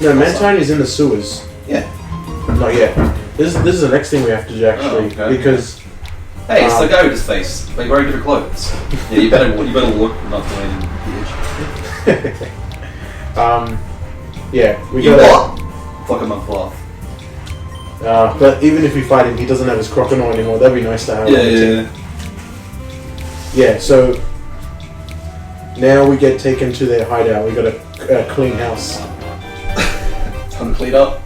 No, Mantine is in the sewers. Yeah. Not yet. This is the next thing we have to do actually, because. Hey, it's the guy with his face. Like wearing different clothes. Yeah, you better look not the way in the Yeah, we you got. What? Fuck him on cloth. But even if we fight him, he doesn't have his crocodile anymore. That'd be nice to have. Yeah. So now we get taken to their hideout. We got a clean house. Time to clean up.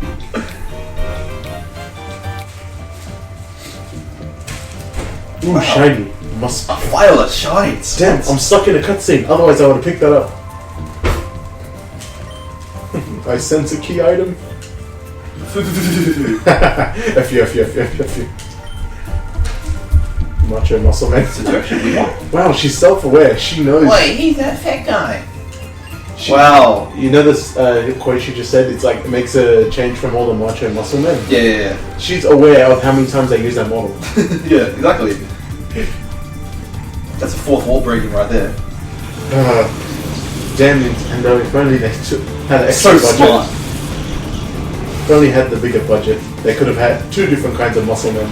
Ooh, shiny. Must. A file that shines. Damn, I'm stuck in a cutscene. Otherwise, I would have picked that up. I sense a key item. F you. Macho muscle man. Wow, she's self-aware. She knows. Wait, he's that fat guy. Wow. You know this quote she just said? It's like, it makes a change from all the macho muscle men. Yeah. She's aware of how many times they use that model. Yeah, exactly. That's a fourth wall breaking right there. Damn Nintendo, if only they had an extra budget. Smart. If only had the bigger budget, they could have had 2 different kinds of muscle men.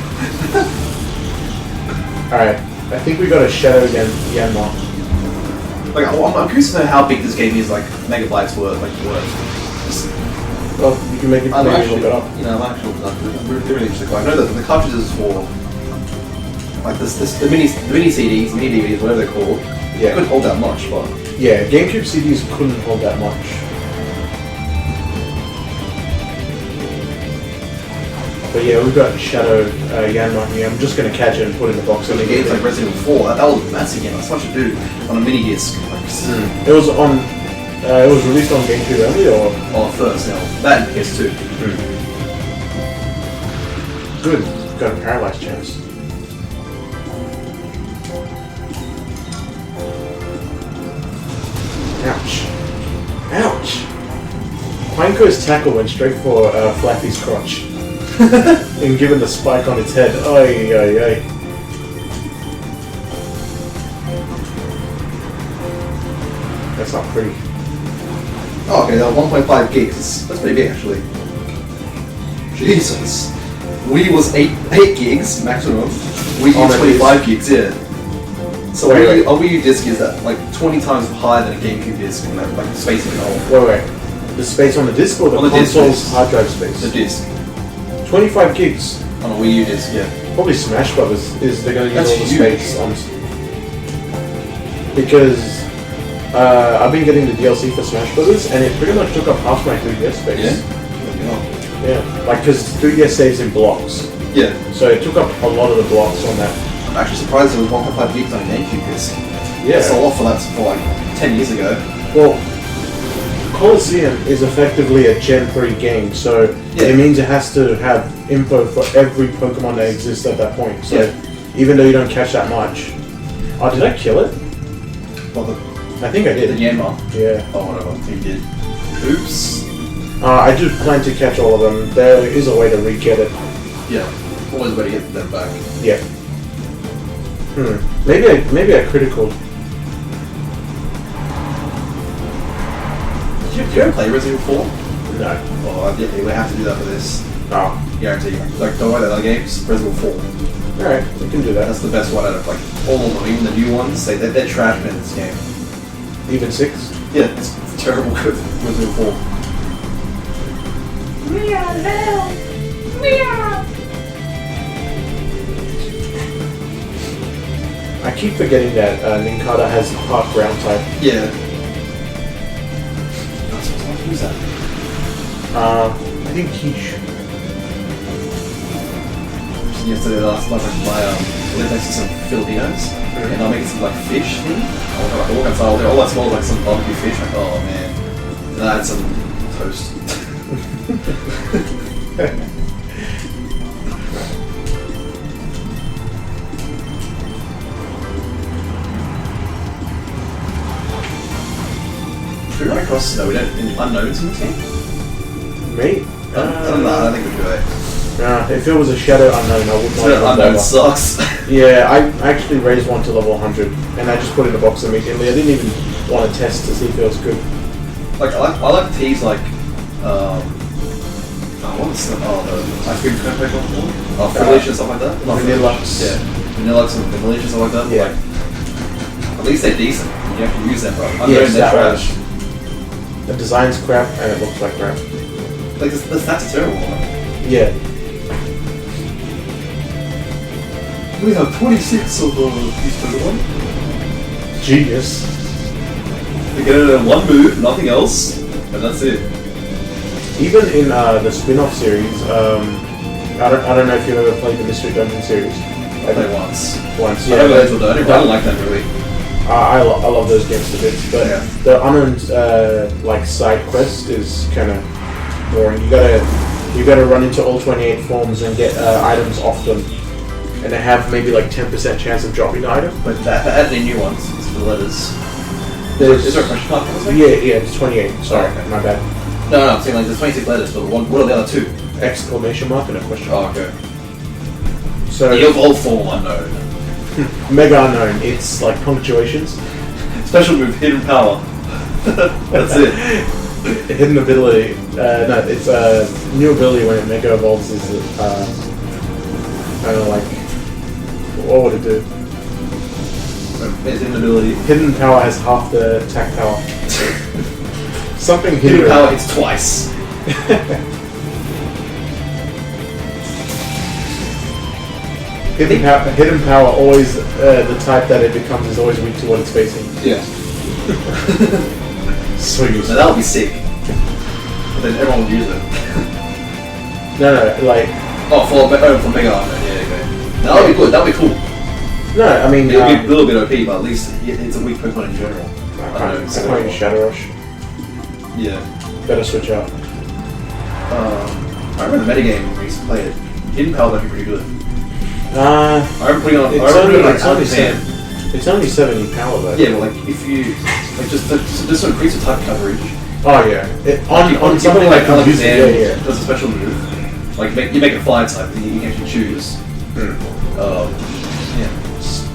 Alright, I think we got a Shadow Yanma. Like, I'm curious to know how big this game is, like, megabytes worth. Well, you can make it maybe look it up. You know, I'm really interested. I know that the cartridges for, like, the mini CDs, mini DVDs, whatever they're called, they couldn't hold that much, but... Yeah, GameCube CDs couldn't hold that much. But yeah, we've got Shadow Yanma here. I'm just going to catch it and put it in the box. So the game's like Resident Evil 4, that was a massive game. That's much to do on a mini disc. It was on. It was released on GameCube only, or? Oh, first, no. That and PS2. Good. Got a paralyzed chance. Ouch. Ouch! Quanko's tackle went straight for Flappy's crotch. And given the spike on its head. Ay. That's not pretty. Oh, okay, that 1.5 gigs. That's pretty big, actually. Jesus. Wii was 8 gigs maximum. Wii U 25 gigs, yeah. So a Wii U disc is like 20 times higher than a GameCube disc, and like the space in it all. Wait. The space on the disc or the console's hard drive space? The disc. 25 gigs. On a Wii U disc, yeah. Probably Smash Brothers is they're going to use all the space on. Because I've been getting the DLC for Smash Brothers, and it pretty much took up half my 3DS space. Yeah. Like, because 3DS saves in blocks. Yeah. So it took up a lot of the blocks on that. I'm actually surprised there was 1.5 gigs on a GameCube disc. Yeah. That's a lot for that for like 10 years ago. Well, Colosseum is effectively a Gen 3 game, so it means it has to have info for every Pokemon that exists at that point. So even though you don't catch that much. Oh, did I kill it? Well, I think I did. The Yanma? Yeah. Oh, whatever. I think you did. Oops. I do plan to catch all of them. There is a way to re-get it. Yeah. Always a way to get them back. Yeah. Maybe I critical. Did you ever play Resident Evil 4? No. Oh, yeah, we have to do that for this. Oh. Guarantee. Like, don't worry, the other games, Resident Evil 4. Alright, we can do that. That's the best one out of, like, all of them. Even the new ones, they're trash in this game. Even 6? Yeah, it's terrible good. Resident Evil 4. Meow. Meow. I keep forgetting that Ninkata has part ground type. Yeah. Who's that? I think Quiche. Yesterday, last night, I lived next to some Filipinos, and I'm making some like fish thing. I walk outside, all that smells like some barbecue fish. Like, oh man. And I had some toast. Should we run across unknowns in the team? Me? I don't think we do it. If it was a Shadow Unown, I wouldn't want to Unknown sucks. Yeah, I actually raised one to level 100, and I just put it in the box immediately. I didn't even want to test to see if it was good. Like I like to tease like What was the ice cream cone pack on board? Vanilla and stuff like that? Vanillux. Yeah. Vanillux and Vanilla and stuff like that. Yeah. Like, at least they're decent. You have to use them, bro. Yeah, They're trash. The design's crap and it looks like crap. Like, the stats are terrible. Yeah. We have 26 of these Pokemon. Genius. They get it in one move, nothing else, and that's it. Even in the spin-off series, I don't know if you've ever played the Mystery Dungeon series. I played once. Once, Yeah, yeah. I don't like them really. I love those games to bits, but Yeah. the Unown like side quest is kind of boring. You gotta run into all 28 forms and get items off them, and they have maybe like 10% chance of dropping the item. But add any new ones. It's for the letters. Is there a question mark? Yeah, it's 28. Sorry, okay. my bad. No, I'm saying like there's 26 letters, but what are the other two? Exclamation mark and a question mark. Oh, okay. So The evolved form unknown. mega unknown. It's like punctuations. Special move, hidden power. That's it. Hidden ability. No, it's a new ability when it mega evolves. Is I don't know, like what would it do? It's hidden ability. Hidden power has half the attack power. Something Hidden power hits twice. Hidden power always the type that it becomes is always weak to what it's facing. Yeah. So useful. So that would be sick. But then everyone would use it. No, like for Mega Armor, yeah, okay. That would be good, that would be cool. no, I mean It would be a little bit OP, but at least it's a weak Pokemon in general. I can't use Shadow Rush. Yeah. Better switch up. I remember the metagame we used to play it. Hidden power might be pretty good. I remember putting on. It's only 70 power though. Yeah, but like if you like just to increase the type coverage. Oh yeah. On something like Alexander, yeah. does a special move. Like you make a fire type, and you can actually choose. Hmm. Yeah,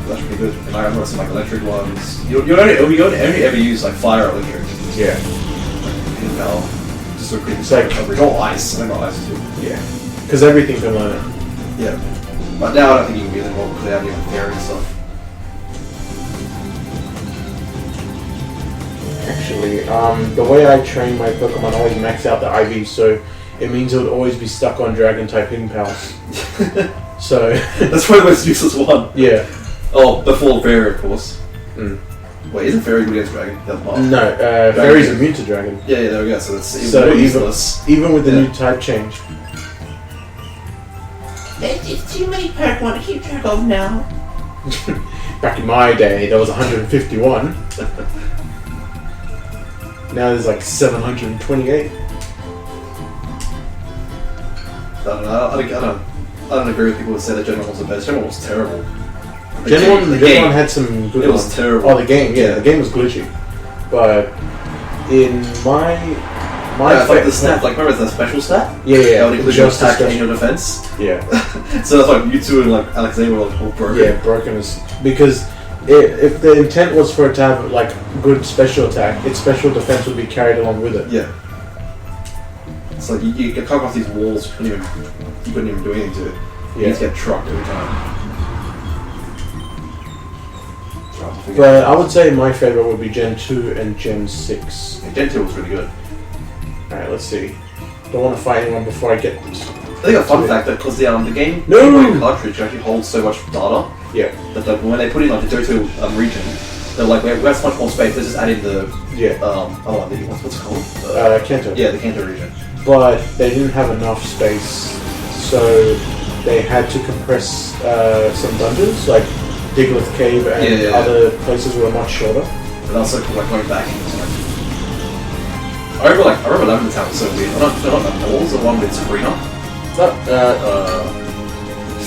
that's pretty good. And I remember some like electric ones. You only ever use like fire or electric. Yeah. Hidden power. Just to increase It's the like- coverage. Or ice. I remember ice too. Yeah. Because everything can learn it. Yeah. But now I don't think you can get them all because they have even fairy and stuff. Actually, the way I train my Pokemon, I always max out the IV, so it means it would always be stuck on Dragon type hidden powers. So That's probably the most useless one. yeah. Oh, before fairy, of course. Mm. Wait, isn't fairy good against dragon? The other part? No, Fairy's immune to Dragon. Yeah, there we go. So it's So useless. even with the Yeah. new type change. There's too many Pokemon to keep track of now. Back in my day, there was 151. Now there's like 728. I don't agree with people who say that Gen 1 was the best. Gen 1 was terrible. Gen 1 had some good It was ones. terrible. Oh, the game, yeah, the game was glitchy. But in my Yeah, it's like the stat, like remember the special stat? Yeah, That would include your just attack and special. your defense. Yeah, So that's like you two and like Alexander were all broken. yeah, broken is because if the intent was for it to have like good special attack, its special defense would be carried along with it. Yeah. It's like you come across these walls, you couldn't even do anything to it. You Yeah. just get trucked every time. But I would say my favorite would be Gen 2 and Gen 6. Gen 2 was really good. Alright, let's see. Don't want to fight anyone before I get... I think a fun fact that because the game No! Game Boy cartridge actually holds so much data Yeah, that when they put in like the Johto region, they're like we have so much more space. Let's just add in the yeah. what's it called? Kanto. Yeah, the Kanto region. But they didn't have enough space, so they had to compress some dungeons, like Diglett Cave and Yeah. other places were much shorter. And also like going back into like. I remember Lavender Town was so weird. Not the walls, the one with Sabrina.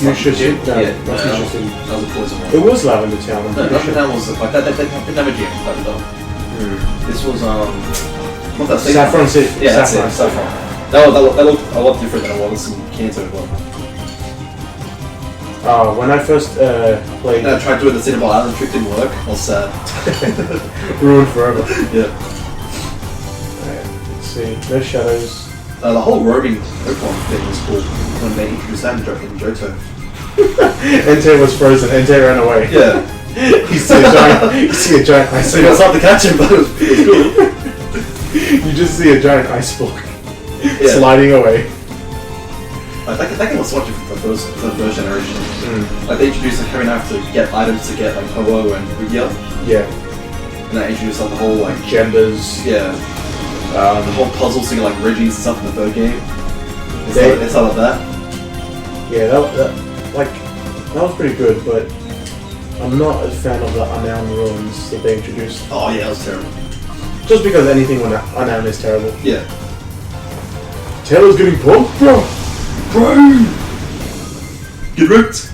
Fuchsia City? No, yeah, not Fuchsia City. that was a poison one. It was Lavender Town, I'm No, pretty Lavender sure. Town was like that. They didn't have a gym. This was Not that Saffron City. Yeah, that's it. Saffron. That looked a lot different than it was in Kanto. When I first played... I tried doing the Cinema Island trick, didn't work. I was sad. Ruined forever. Yeah. Let's see. see. No shadows. The whole roaming Pokemon thing was cool when they introduced that in Johto. Entei was frozen. Entei ran away. Yeah. You see a giant ice So it was block. hard to catch him, but it was cool. You just see a giant ice block Yeah. sliding away. Like, that game was so much different for the first generation. Mm. Like they introduced like having to have to get items to get like Ho-Oh and Rugia. Yeah. And that introduced like the whole like Genders. the whole puzzle to get like Reggies and stuff in the third game. It's not like that. Yeah, that was pretty good, but I'm not a fan of the Unown ruins that they introduced. Oh yeah, that was terrible. Just because anything when Unown is terrible. Yeah. Taylor's getting pumped, bro! Get wrecked!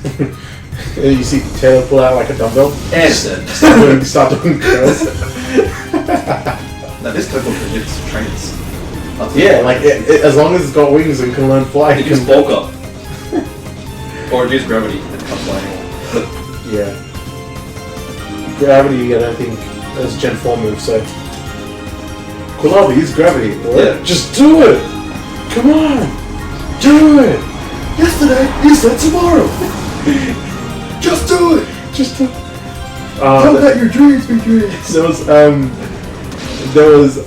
And you see Taylor pull out like a dumbbell. And dead. Start doing curls. Now this Pokemon predicts trainers. Yeah, like as long as it's got wings and can learn fly, it can bulk up. Or reduce gravity and come flying. Yeah. Gravity, I don't think that's Gen 4 move, so. Kulabi, use gravity. Or Yeah. just do it! Come on! Do it! Yesterday, you said tomorrow! Just do it! Just do it! Don't let your dreams be dreams! There was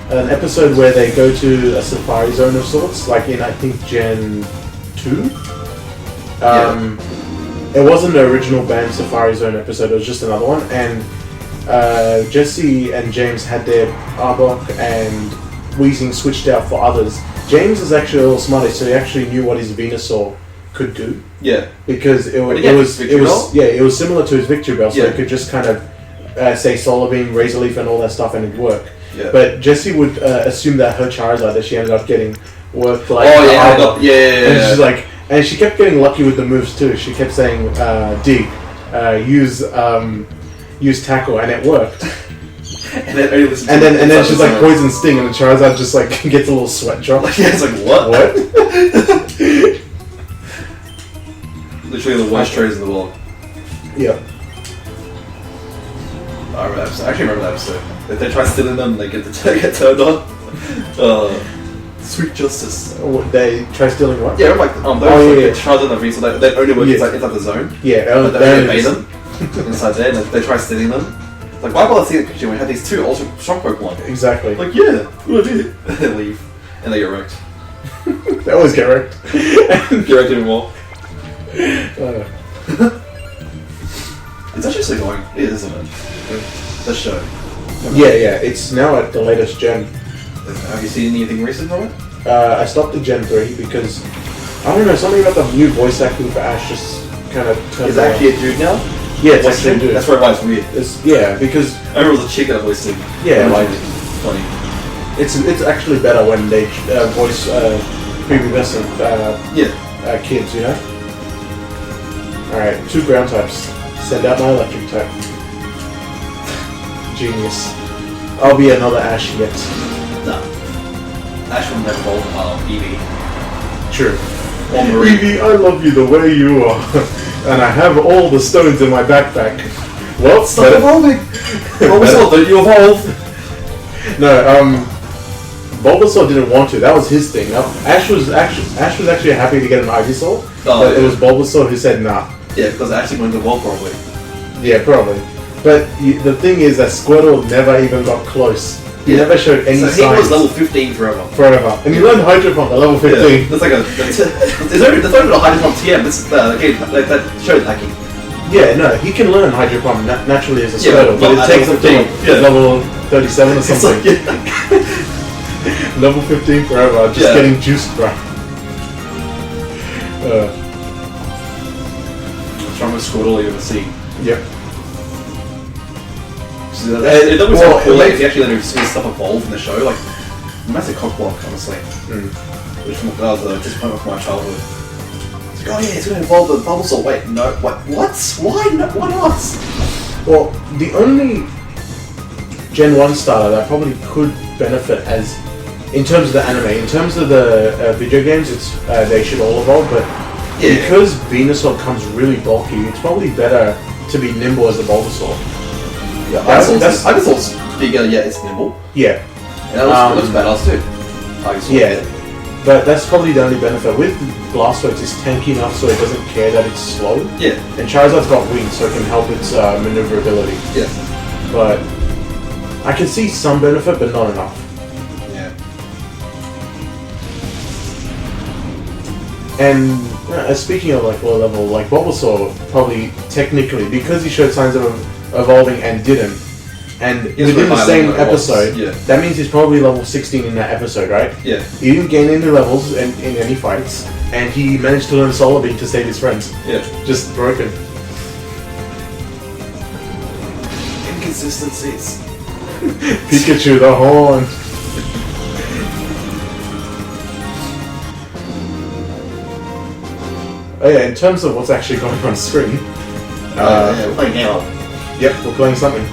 an episode where they go to a safari zone of sorts, like in I think Gen 2. It wasn't the original band Safari Zone episode, it was just another one, and Jesse and James had their Arbok and Weezing switched out for others. James is actually a little smarter, so he actually knew what his Venusaur could do. Yeah. Because it was similar to his Victory Bell, so it could just kind of say Solar Beam, Razor Leaf, and all that stuff, and it'd work. Yeah. But Jessie would assume that her Charizard that she ended up getting worked like. And she's like, and she kept getting lucky with the moves too. She kept saying, "Dig, use tackle," and it worked. And then she's like Poison Sting, and the Charizard just like gets a little sweat drop. Yeah, it's like what? What? Literally the worst trainers in the world. Yeah. I remember that episode. I actually remember that episode. They try stealing them, they get turned on. Sweet justice. They try stealing what? Yeah, remember like they charge on the V, so they only work inside the zone. Yeah, but they only obey them inside there, and they try stealing them. It's like, why bother stealing the picture when we have these two ultra strong Pokemon? Exactly. Like, yeah, good idea. And they leave, and they get wrecked. They always get wrecked. Get wrecked even more. It's actually still going. It is, isn't it? The show. Yeah, it's now at the latest gen. Have you seen anything recent from it? I stopped at Gen 3 because, I don't know, something about the new voice acting for Ash just kind of turned Is it actually a dude now? Yeah, it's actually a dude. That's where it's weird. Because... I remember it was a chick that voiced him. Yeah. Like, funny. It's actually better when they voice prepubescent kids, you know? Alright, 2 ground types. Send out my electric type. Genius. I'll be another Ash yet. No. Ash will never evolve Eevee. True. Or Marie. Eevee, I love you the way you are. And I have all the stones in my backpack. Well, stop evolving! Bulbasaur, don't you evolve? No, Bulbasaur didn't want to. That was his thing. Ash was actually happy to get an Ivysaur, but it was Bulbasaur who said nah. Yeah, because Ash is going to evolve probably. Yeah, probably. But the thing is that Squirtle never even got close. He never showed any signs. So he was level 15 forever. And he learned Hydro Pump at level 15. Yeah, that's like there's only a Hydro Pump TM. That showed hacking. Yeah, no, he can learn Hydro Pump naturally as a Squirtle, but it takes him to level 37 or something. Level 15 forever, just getting juiced, bro. Strongest Squirtle you ever seen. Yep. It doesn't sound cool if you actually let him see stuff evolve in the show. Like, massive cockblock, honestly. Which was a disappointment from my childhood. It's like, oh yeah, it's going to evolve the Bulbasaur. Wait, no, what? Why? No, why not? Well, the only Gen 1 starter that probably could benefit as, in terms of the anime, in terms of the video games, it's they should all evolve, but because Venusaur comes really bulky, it's probably better to be nimble as a Bulbasaur. Yeah, I just thought bigger, it's nimble. Yeah. And it looks badass too. Yeah, but that's probably the only benefit. With Blastoise, it's tanky enough so it doesn't care that it's slow. Yeah. And Charizard's got wings, so it can help its maneuverability. Yeah. But I can see some benefit, but not enough. Yeah. And speaking of like low level, like Bulbasaur probably technically, because he showed signs of evolving and didn't, and within the same episode, that means he's probably level 16 in that episode, right? Yeah. He didn't gain any levels in any fights, and he managed to learn Solar Beam to save his friends. Yeah. Just broken. Inconsistencies. Pikachu the horn. Oh yeah, in terms of what's actually going on screen. Yeah, we're playing now. Yep, we're playing something.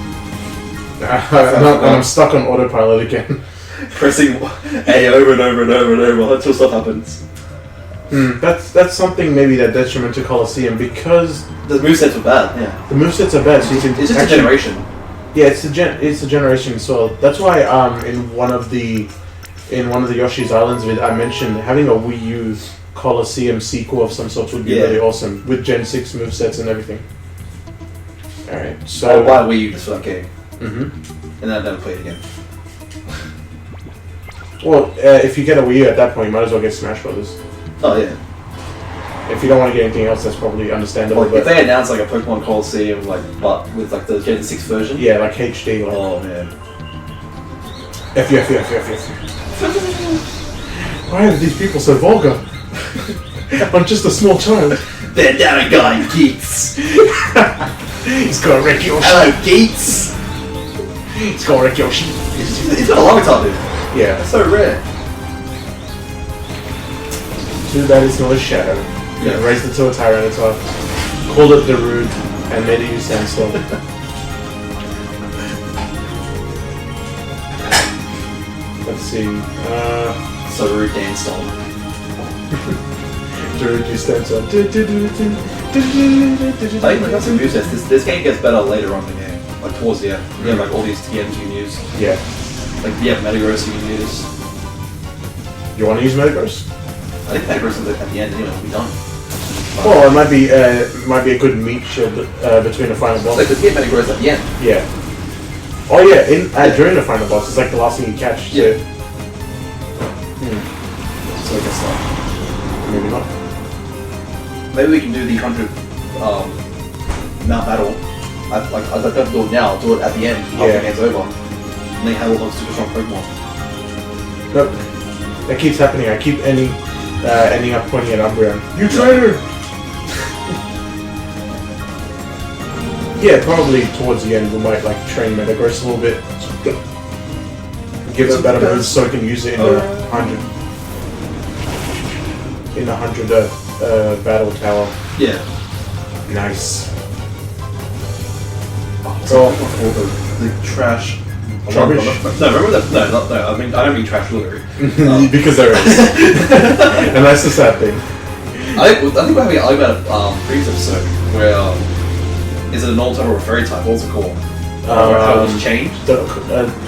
I'm stuck on autopilot again. Pressing A over and over and over and over until stuff happens. That's something maybe that detriment to Colosseum, because the movesets are bad. Yeah. The movesets are bad, so you can it's just a generation. Yeah, it's a generation. So that's why in one of the Yoshi's Islands I mentioned having a Wii U Colosseum sequel of some sort would be really awesome with Gen 6 movesets and everything. Alright, so I'll buy a Wii U just for that game. And then I'll never play it again. Well, if you get a Wii U at that point, you might as well get Smash Brothers. Oh yeah. If you don't want to get anything else, that's probably understandable. Like, if they announce like a Pokemon Colosseum, like but with like the Gen 6 version. Yeah, like HD. Like, oh man. F. Why are these people so vulgar? I'm just a small child. They're down a guy, Geeks. He's gonna wreck your shit. Hello, Geeks. He's gonna wreck your shit. He's got a long time, dude. Yeah. That's so rare. Too bad it's not a shadow. Yeah. Raised it to a Tyranitar, called it Darude, and made it use Sandstorm. Let's see. So rude, Danstorm. Darude use Sandstorm. I think like that's a movesets. This game gets better later on in the game, like towards the end. You have like all these TMs you can use. Yeah. Like you have Metagross you can use. You want to use Metagross? I think Metagross at the end anyway will be done. Well, it might be a good meat shield between the final boss. Like the get Metagross at the end. Yeah. Oh yeah, during the final boss, it's like the last thing you catch. So. Yeah. So I guess not. Maybe not. Maybe we can do the 100 Mount Battle. I don't do it now. Do it at the end after the game's over. And they have all those super strong Pokemon. Nope. That keeps happening. I keep ending up pointing at Umbreon. You traitor! Yeah, probably towards the end we might like train Metagross a little bit. Give it better moves so we can use it in the 100. In the 100 battle tower. Yeah. Nice. Oh, the trash. Rubbish? No, remember that? No, I don't mean trash literally. Because there is. And that's the sad thing. I think we're having an argument about previous episode where is it a normal type or a fairy type? What's it called? How it's changed? The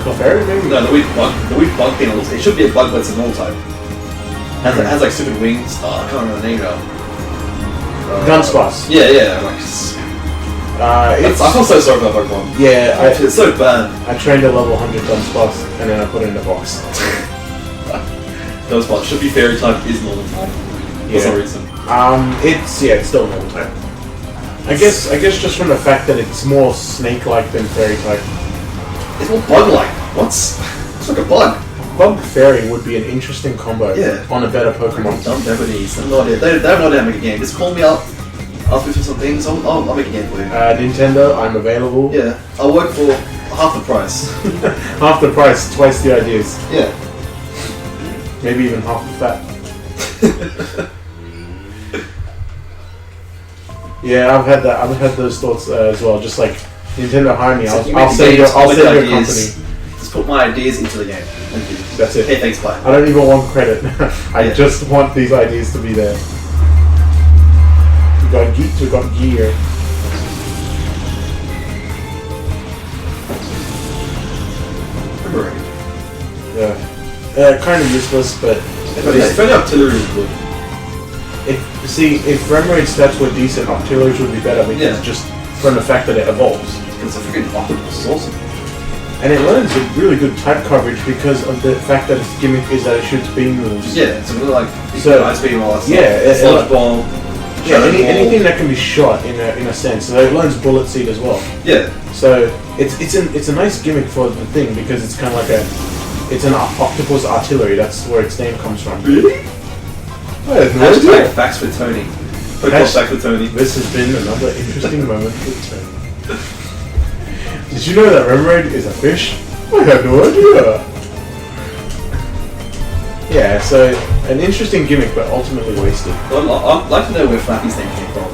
Clefairy maybe? No, the weak bug thing. It should be a bug, but it's a normal type. It has like stupid wings. I can't remember the name now. Gunspots. Yeah, like. I feel so sorry for that Pokemon. Yeah, it's so bad. I trained a level 100 Gunspots and then I put it in the box. Gunspots should be fairy type, is normal type. For some reason. It's still normal type. I guess just from the fact that it's more snake-like than fairy type. It's more bug-like. It's like a bug. Bug Fairy would be an interesting combo on a better Pokemon. Dumb Japanese. They have no idea how to make a game. Just call me up, ask me for some things, I'll make a game for you. Nintendo, I'm available. Yeah, I'll work for half the price. Half the price, twice the ideas. Yeah. Maybe even half the fat. Yeah, I've had those thoughts as well. Just like Nintendo hire me, I'll save your company. Just put my ideas into the game. Thank you. That's it. Hey, thanks, bye. I don't even want credit. I just want these ideas to be there. We got gear. kind of useless, but If only artillery was good. if Remoraid stats were decent, Octilleries would be better because just from the fact that it evolves. Because the freaking octopus is awesome. And it learns a really good type coverage because of the fact that its gimmick is that it shoots beam moves. Yeah, it's really like ice beam and all that stuff. Yeah, sludge bomb. Yeah, anything that can be shot in a sense. So it learns bullet seed as well. Yeah. So it's a nice gimmick for the thing because it's kind of like it's an octopus artillery. That's where its name comes from. Really? I had no idea. Facts for Tony. Facts for Tony. This has been another interesting moment for Tony. Did you know that Remoraid is a fish? I had no idea. Yeah, so an interesting gimmick, but ultimately wasted. I'd like to know where Flappy's name came from.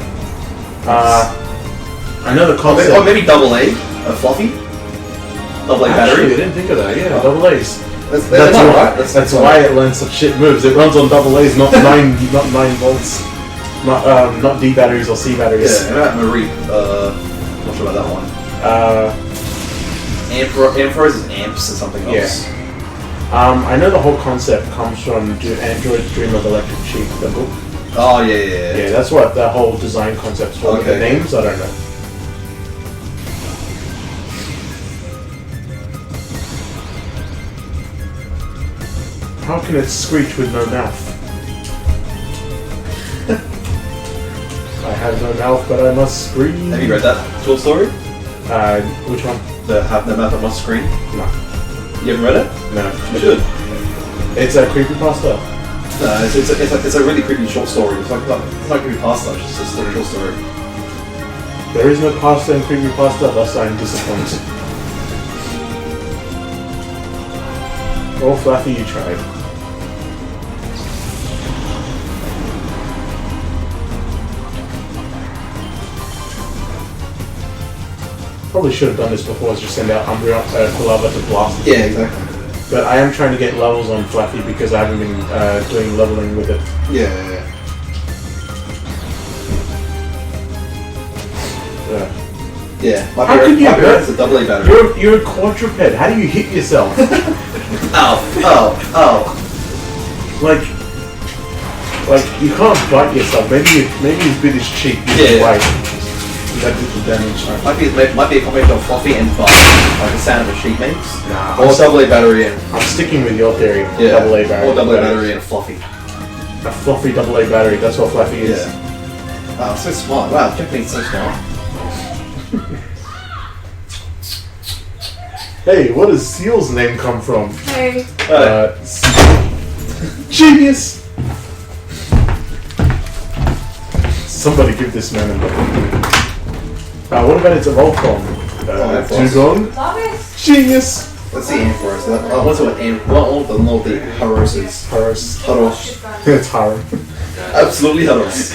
I know the concept. Or maybe double A, Fluffy. Double A battery. Actually, I didn't think of that. Yeah, double A's. That's why it learns such shit moves. It runs on double A's, not 9 volts, not D batteries or C batteries. Yeah, and about Marie. Not sure about that one. Ampros is amps or something else. Yeah. I know the whole concept comes from Android's Dream of Electric Sheep, the book. Oh yeah. Yeah, that's what the whole design concept's for. Okay. The names, I don't know. How can it screech with no mouth? I have no mouth, but I must scream. Have you read that short story? Which one? The Have No Mouth I Must Scream? No. You haven't read it? No. You should. It's a creepypasta. No, it's a really creepy short story. It's not creepypasta, it's just a short story. There is no pasta in creepypasta, thus I am disappointed. Oh, Fluffy, you tried. Probably should have done this before, just send out Umbreon Kulava to blast it. Yeah, exactly. But I am trying to get levels on Fluffy because I haven't been doing leveling with it. Yeah. Yeah. How could you hurt? It's a double A battery. You're a quadruped. How do you hit yourself? Ow. Like you can't bite yourself. Maybe you bit his cheek. Yeah. That did the damage. Might be a combination of Fluffy and Bite, like the sound of a sheep makes. Nah. Or double A battery and... I'm sticking with your theory. Yeah. Double A battery. Or double A battery and a Fluffy. A fluffy double A battery. That's what Fluffy is. Yeah. Wow, so smart. Wow, Japanese so smart. Hey, what does Seal's name come from? Hey. Genius! Somebody give this man a look. What about its evolve form? Dugong? Genius! Let's see Ampharos. What's it with Ampharos? What the Haros is? Haros. It's Haros. Absolutely Haros.